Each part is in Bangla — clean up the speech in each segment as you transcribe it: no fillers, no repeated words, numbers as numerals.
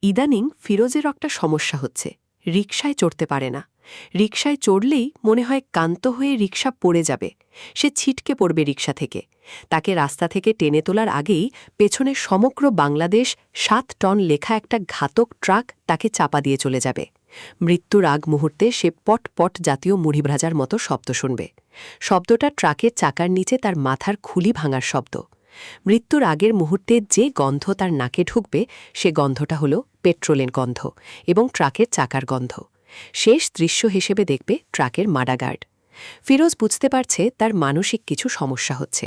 ইদানিং ফিরোজের একটা সমস্যা হচ্ছে। রিকশায় চড়তে পারে না। রিকশায় চড়লেই মনে হয় ক্লান্ত হয়ে রিকশা পড়ে যাবে। সে ছিটকে পড়বে রিকশা থেকে। তাকে রাস্তা থেকে টেনে তোলার আগেই পেছনে সমগ্র বাংলাদেশ ৭ টন লেখা একটা ঘাতক ট্রাক তাকে চাপা দিয়ে চলে যাবে। মৃত্যুর আগ মুহূর্তে সে পট পট জাতীয় মুড়ি ভাজার মতো শব্দ শুনবে। শব্দটা ট্রাকের চাকার নিচে তার মাথার খুলি ভাঙার শব্দ। মৃত্যুর আগের মুহূর্তে যে গন্ধ তার নাকে ঢুকবে সে গন্ধটা হল পেট্রোলের গন্ধ এবং ট্রাকের চাকার গন্ধ। শেষ দৃশ্য হিসেবে দেখবে ট্রাকের মাডাগার্ড। ফিরোজ বুঝতে পারছে তার মানসিক কিছু সমস্যা হচ্ছে।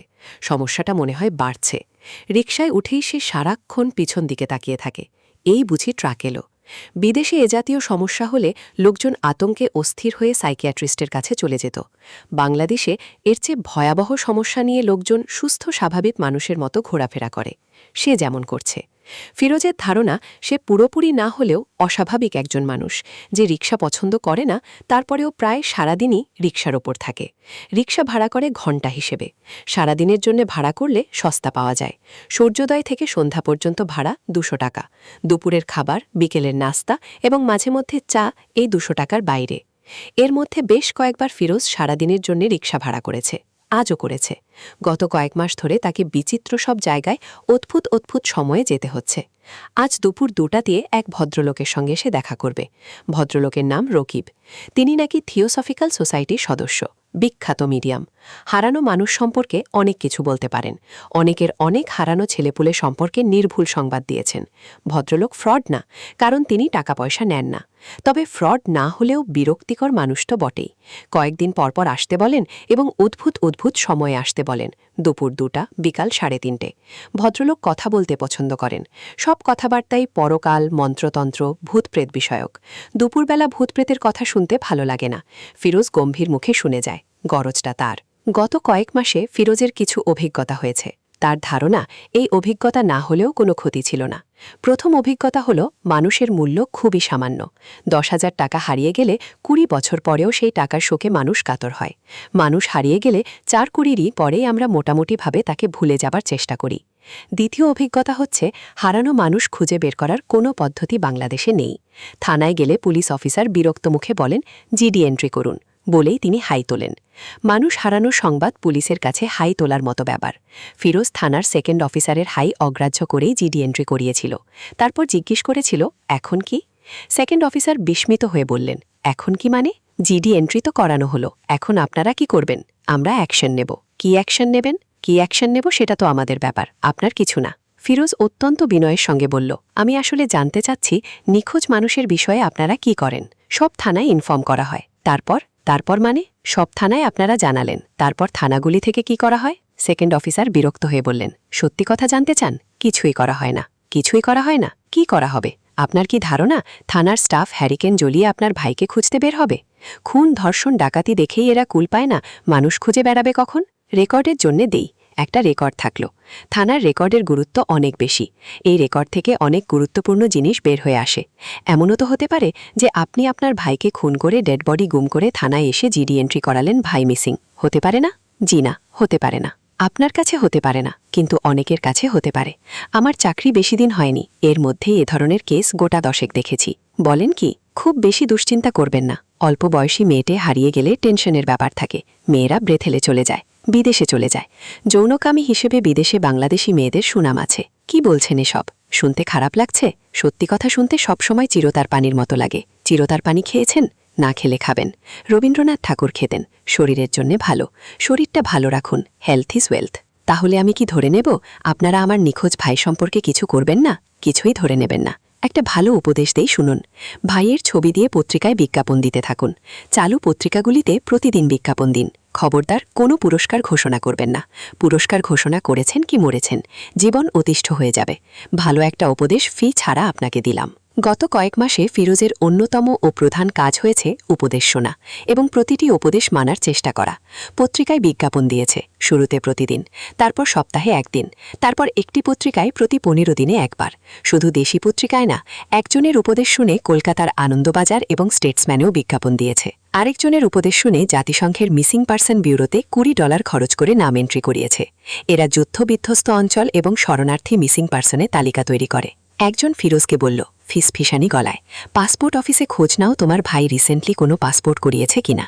সমস্যাটা মনে হয় বাড়ছে। রিকশায় উঠেই সে সারাক্ষণ পিছন দিকে তাকিয়ে থাকে। এই বুঝি ট্রাক এলো। বিদেশে এ জাতীয় সমস্যা হলে লোকজন আতঙ্কে অস্থির হয়ে সাইকিয়াট্রিস্টের কাছে চলে যেত। বাংলাদেশে এর চেয়ে ভয়াবহ সমস্যা নিয়ে লোকজন সুস্থ স্বাভাবিক মানুষের মতো ঘোরাফেরা করে। সে যেমন করছে। ফিরোজের ধারণা সে পুরোপুরি না হলেও অস্বাভাবিক একজন মানুষ, যে রিকশা পছন্দ করে না, তারপরেও প্রায় সারাদিনই রিকশার ওপর থাকে। রিকশা ভাড়া করে ঘণ্টা হিসেবে। সারাদিনের জন্য ভাড়া করলে সস্তা পাওয়া যায়। সূর্যোদয় থেকে সন্ধ্যা পর্যন্ত ভাড়া ২০০ টাকা। দুপুরের খাবার, বিকেলের নাস্তা এবং মাঝে মধ্যে চা এই ২০০ টাকার বাইরে। এর মধ্যে বেশ কয়েকবার ফিরোজ সারাদিনের জন্য রিকশা ভাড়া করেছে। আজও করেছে। গত কয়েক মাস ধরে তাকে বিচিত্র সব জায়গায় অদ্ভুত অদ্ভুত সময়ে যেতে হচ্ছে। আজ দুপুর ২টা দিয়ে এক ভদ্রলোকের সঙ্গে সে দেখা করবে। ভদ্রলোকের নাম রকিব। তিনি নাকি থিওসফিক্যাল সোসাইটির সদস্য, বিখ্যাত মিডিয়াম। হারানো মানুষ সম্পর্কে অনেক কিছু বলতে পারেন। অনেকের অনেক হারানো ছেলেপুলে সম্পর্কে নির্ভুল সংবাদ দিয়েছেন। ভদ্রলোক ফ্রড না, কারণ তিনি টাকা পয়সা নেন না। তবে ফ্রড না হলেও বিরক্তিকর মানুষ তো বটেই। কয়েকদিন পরপর আসতে বলেন এবং অদ্ভুত অদ্ভুত সময়ে আসতে বলেন। দুপুর ২টা, বিকাল ৩:৩০। ভদ্রলোক কথা বলতে পছন্দ করেন। সব কথাবার্তাই পরকাল, মন্ত্রতন্ত্র, ভূতপ্রেত বিষয়ক। দুপুরবেলা ভূতপ্রেতের কথা শুনতে ভালো লাগে না। ফিরোজ গম্ভীর মুখে শুনে যায়। গরজটা তার। গত কয়েক মাসে ফিরোজের কিছু অভিজ্ঞতা হয়েছে। তার ধারণা এই অভিজ্ঞতা না হলেও কোনো ক্ষতি ছিল না। প্রথম অভিজ্ঞতা হল মানুষের মূল্য খুবই সামান্য। ১০,০০০ টাকা হারিয়ে গেলে ২০ বছর পরেও সেই টাকার শোকে মানুষ কাতর হয়। মানুষ হারিয়ে গেলে ৪-২০ পরেই আমরা মোটামুটিভাবে তাকে ভুলে যাবার চেষ্টা করি। দ্বিতীয় অভিজ্ঞতা হচ্ছে হারানো মানুষ খুঁজে বের করার কোনো পদ্ধতি বাংলাদেশে নেই। থানায় গেলে পুলিশ অফিসার বিরক্ত মুখে বলেন, জিডি এন্ট্রি করুন, বলেই তিনি হাই তোলেন। মানুষ হারানোর সংবাদ পুলিশের কাছে হাই তোলার মতো ব্যাপার। ফিরোজ থানার সেকেন্ড অফিসারের হাই অগ্রাহ্য করেই জিডি এন্ট্রি করিয়েছিল। তারপর জিজ্ঞেস করেছিল, এখন কি? সেকেন্ড অফিসার বিস্মিত হয়ে বললেন, এখন কি মানে? জিডি এন্ট্রি তো করানো হলো, এখন আপনারা কি করবেন? আমরা অ্যাকশন নেব। কি অ্যাকশন নেবেন? কি অ্যাকশন নেব সেটা তো আমাদের ব্যাপার, আপনার কিছু না। ফিরোজ অত্যন্ত বিনয়ের সঙ্গে বলল, আমি আসলে জানতে চাচ্ছি নিখোঁজ মানুষের বিষয়ে আপনারা কি করেন? সব থানায় ইনফর্ম করা হয়। তারপর মানে? সব থানায় আপনারা জানালেন, তারপর থানাগুলি থেকে কি করা হয়? সেকেন্ড অফিসার বিরক্ত হয়ে বললেন, সত্যি কথা জানতে চান? কিছুই করা হয় না। কিছুই করা হয় না? কি করা হবে? আপনার কি ধারণা থানার স্টাফ হ্যারিকেন জ্বলিয়ে আপনার ভাইকে খুঁজতে বের হবে? খুন, ধর্ষণ, ডাকাতি দেখেই এরা কুল পায় না, মানুষ খুঁজে বেড়াবে কখন? রেকর্ডের জন্যে দেই, একটা রেকর্ড থাকলো। থানার রেকর্ডের গুরুত্ব অনেক বেশি। এই রেকর্ড থেকে অনেক গুরুত্বপূর্ণ জিনিস বের হয়ে আসে। এমনও তো হতে পারে যে আপনি আপনার ভাইকে খুন করে ডেড বডি গুম করে থানায় এসে জিডি এন্ট্রি করালেন, ভাই মিসিং। হতে পারে না? জি না, হতে পারে না। আপনার কাছে হতে পারে না, কিন্তু অনেকের কাছে হতে পারে। আমার চাকরি বেশি দিন হয়নি, এর মধ্যেই এ ধরনের কেস গোটা 10 দেখেছি। বলেন কি? খুব বেশি দুশ্চিন্তা করবেন না। অল্প বয়সী মেয়েটে হারিয়ে গেলে টেনশনের ব্যাপার থাকে। মেয়েরা ব্রেথেলে চলে যায়, বিদেশে চলে যায়। যৌনকামী হিসেবে বিদেশে বাংলাদেশি মেয়েদের সুনাম আছে। কি বলছেন এসব? শুনতে খারাপ লাগছে? সত্যি কথা শুনতে সবসময় চিরতার পানির মতো লাগে। চিরতার পানি খেয়েছেন? না খেলে খাবেন। রবীন্দ্রনাথ ঠাকুর খেতেন, শরীরের জন্য ভালো। শরীরটা ভালো রাখুন, হেলথ ইজ ওয়েলথ। তাহলে আমি কি ধরে নেব আপনারা আমার নিখোঁজ ভাই সম্পর্কে কিছু করবেন না? কিছুই ধরে নেবেন না। একটা ভালো উপদেশ দেই, শুনুন। ভাইয়ের ছবি দিয়ে পত্রিকায় বিজ্ঞাপন দিতে থাকুন। চালু পত্রিকাগুলিতে প্রতিদিন বিজ্ঞাপন দিন। খবরদার কোনো পুরস্কার ঘোষণা করবেন না। পুরস্কার ঘোষণা করেছেন কি মরেছেন, জীবন অতিষ্ঠ হয়ে যাবে। ভালো একটা উপদেশ ফি ছাড়া আপনাকে দিলাম। গত কয়েক মাসে ফিরোজের অন্যতম ও প্রধান কাজ হয়েছে উপদেশ শোনা এবং প্রতিটি উপদেশ মানার চেষ্টা করা। পত্রিকায় বিজ্ঞাপন দিয়েছে, শুরুতে প্রতিদিন, তারপর সপ্তাহে একদিন, তারপর একটি পত্রিকায় প্রতি 15 দিনে একবার। শুধু দেশি পত্রিকায় না, একজনের উপদেশ শুনে কলকাতার আনন্দবাজার এবং স্টেটসম্যানেও বিজ্ঞাপন দিয়েছে। আরেকজনের উপদেশ শুনে জাতিসংঘের মিসিং পার্সন ব্যুরোতে $20 খরচ করে নাম এন্ট্রি করিয়েছে। এরা যুদ্ধ বিধ্বস্ত অঞ্চল এবং শরণার্থী মিসিং পার্সনের তালিকা তৈরি করে। একজন ফিরোজকে বলল, ফিসফিসানি গলায়। পাসপোর্ট অফিসে খোঁজ নাও তোমার ভাই রিসেন্টলি কোনো পাসপোর্ট করিয়েছে কিনা।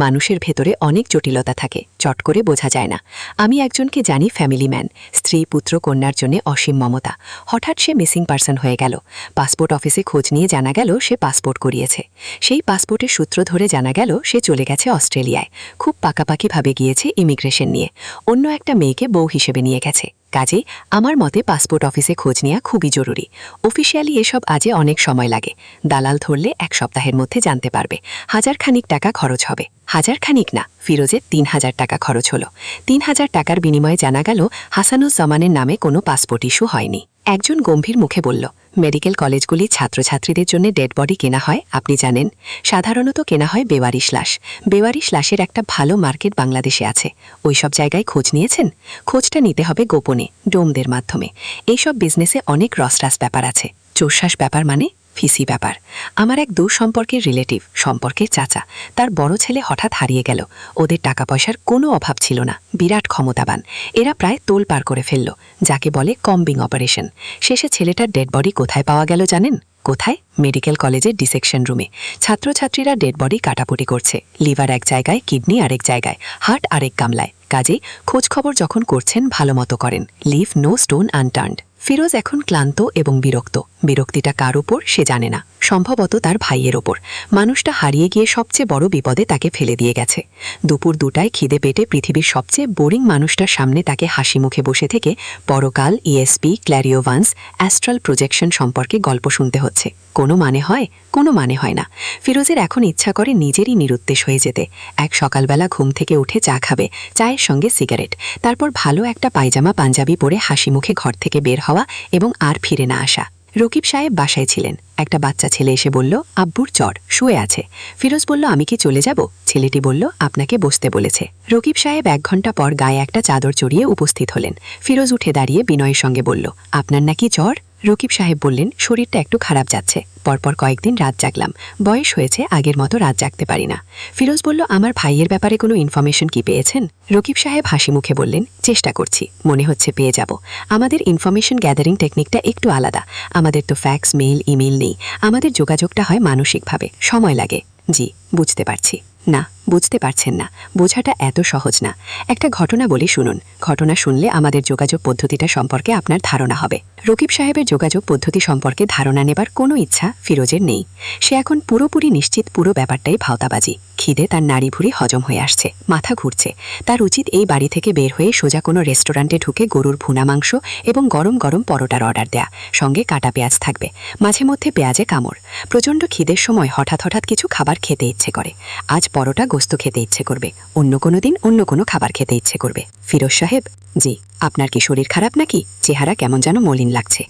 মানুষের ভেতরে অনেক জটিলতা থাকে, চট করে বোঝা যায় না। আমি একজনকে জানি, ফ্যামিলি ম্যান, স্ত্রী পুত্র কন্যার জন্য অসীম মমতা। হঠাৎ সে মিসিং পার্সন হয়ে গেল। পাসপোর্ট অফিসে খোঁজ নিয়ে জানা গেল সে পাসপোর্ট করিয়েছে। সেই পাসপোর্টের সূত্র ধরে জানা গেল সে চলে গেছে অস্ট্রেলিয়ায়। খুব পাকাপাকিভাবে গিয়েছে ইমিগ্রেশন নিয়ে। অন্য একটা মেয়েকে বউ হিসেবে নিয়ে গেছে। কাজেই আমার মতে পাসপোর্ট অফিসে খোঁজ নেওয়া খুবই জরুরি। অফিসিয়ালি এসব আজে অনেক সময় লাগে। দালাল ধরলে 1 সপ্তাহের মধ্যে জানতে পারবে। 1000 খানিক টাকা খরচ হবে। 1000 খানিক না, ফিরোজের 3000 টাকা খরচ হলো। 3000 টাকার বিনিময়ে জানা গেল হাসানুজ্জামানের নামে কোনো পাসপোর্ট ইস্যু হয়নি। একজন গম্ভীর মুখে বলল, মেডিকেল কলেজগুলি ছাত্রছাত্রীদের জন্য ডেড বডি কেনা হয়, আপনি জানেন? সাধারণত কেনা হয় বেওয়ারিশ লাশ। বেওয়ারিশ লাশের একটা ভালো মার্কেট বাংলাদেশে আছে। ওইসব জায়গায় খোঁজ নিয়েছেন? খোঁজটা নিতে হবে গোপনে, ডোমদের মাধ্যমে। এইসব বিজনেসে অনেক রসরাস ব্যাপার আছে। চোরশ্বাস ব্যাপার মানে ফিসি ব্যাপার। আমার এক দূর সম্পর্কের রিলেটিভ, সম্পর্কের চাচা, তার বড় ছেলে হঠাৎ হারিয়ে গেল। ওদের টাকা পয়সার কোনো অভাব ছিল না, বিরাট ক্ষমতাবান। এরা প্রায় তোল পার করে ফেলল, যাকে বলে কম্বিং অপারেশন। শেষে ছেলেটার ডেড বডি কোথায় পাওয়া গেল জানেন? কোথায়? মেডিকেল কলেজের ডিসেকশন রুমে। ছাত্রছাত্রীরা ডেড বডি কাটাকুটি করছে। লিভার এক জায়গায়, কিডনি আরেক জায়গায়, হার্ট আরেক গামলায়। কাজেই খোঁজখবর যখন করছেন ভালো মতো করেন। Leave no stone unturned. Firoz এখন ক্লান্ত এবং বিরক্ত। বিরক্তিটা কার ওপর সে জানে না, সম্ভবত তার ভাইয়ের ওপর। মানুষটা হারিয়ে গিয়ে সবচেয়ে বড় বিপদে তাকে ফেলে দিয়ে গেছে। দুপুর 2টায় খিদে পেটে পৃথিবীর সবচেয়ে বোরিং মানুষটার সামনে তাকে হাসি মুখে বসে থেকে পরকাল, ইএসপি, ক্ল্যারিওভান্স, অ্যাস্ট্রাল প্রজেকশন সম্পর্কে গল্প শুনতে হচ্ছে। কোনো মানে হয়? কোনো মানে হয় না। ফিরোজের এখন ইচ্ছা করে নিজেরই নিরুদ্দেশ হয়ে যেতে। এক সকালবেলা ঘুম থেকে উঠে চা খাবে, চায়ের সঙ্গে সিগারেট, তারপর ভালো একটা পায়জামা পাঞ্জাবি পরে হাসি মুখে ঘর থেকে বের হওয়া এবং আর ফিরে না আসা। রকিব সাহেব বাসায় ছিলেন। একটা বাচ্চা ছেলে এসে বলল, আব্বুর জ্বর, শুয়ে আছে। ফিরোজ বলল, আমি কি চলে যাব? ছেলেটি বলল, আপনাকে বসতে বলেছে। রকিব সাহেব 1 ঘন্টা পর গায়ে একটা চাদর চড়িয়ে উপস্থিত হলেন। ফিরোজ উঠে দাঁড়িয়ে বিনয়ের সঙ্গে বলল, আপনার নাকি জ্বর? রকিব সাহেব বললেন, শরীরটা একটু খারাপ যাচ্ছে, পরপর কয়েকদিন রাত জাগলাম, বয়স হয়েছে, আগের মতো রাত জাগতে পারি না। ফিরোজ বলল, আমার ভাইয়ের ব্যাপারে কোনো ইনফরমেশন কি পেয়েছেন? রকিব সাহেব হাসি মুখে বললেন, চেষ্টা করছি, মনে হচ্ছে পেয়ে যাব। আমাদের ইনফরমেশন গ্যাদারিং টেকনিকটা একটু আলাদা। আমাদের তো ফ্যাক্স, মেইল, ইমেইল নেই। আমাদের যোগাযোগটা হয় মানসিকভাবে, সময় লাগে। জি, বুঝতে পারছি। না, বুঝতে পারছেন না, বোঝাটা এত সহজ না। একটা ঘটনা বলি, শুনুন। ঘটনা শুনলে আমাদের যোগাযোগ পদ্ধতিটা সম্পর্কে আপনার ধারণা হবে। রকিব সাহেবের যোগাযোগ পদ্ধতি সম্পর্কে ধারণা নেবার কোনো ইচ্ছা ফিরোজের নেই। সে এখন পুরোপুরি নিশ্চিত পুরো ব্যাপারটাই ভাওতাবাজি। খিদে তার নাড়ি ভুড়ি হজম হয়ে আসছে, মাথা ঘুরছে। তার উচিত এই বাড়ি থেকে বের হয়ে সোজা কোনো রেস্টুরেন্টে ঢুকে গরুর ভুনা মাংস এবং গরম গরম পরোটার অর্ডার দেয়া, সঙ্গে কাটা পেঁয়াজ থাকবে, মাঝে মধ্যে পেঁয়াজে কামড়। প্রচণ্ড খিদের সময় হঠাৎ হঠাৎ কিছু খাবার খেতে ইচ্ছে করে। আজ পরোটা গোস্ত খেতে ইচ্ছে করবে, অন্য কোনো দিন অন্য কোনো খাবার খেতে ইচ্ছে করবে। ফিরোজ সাহেব, জি, আপনার কি শরীর খারাপ নাকি? চেহারা কেমন যেন মলিন লাগছে।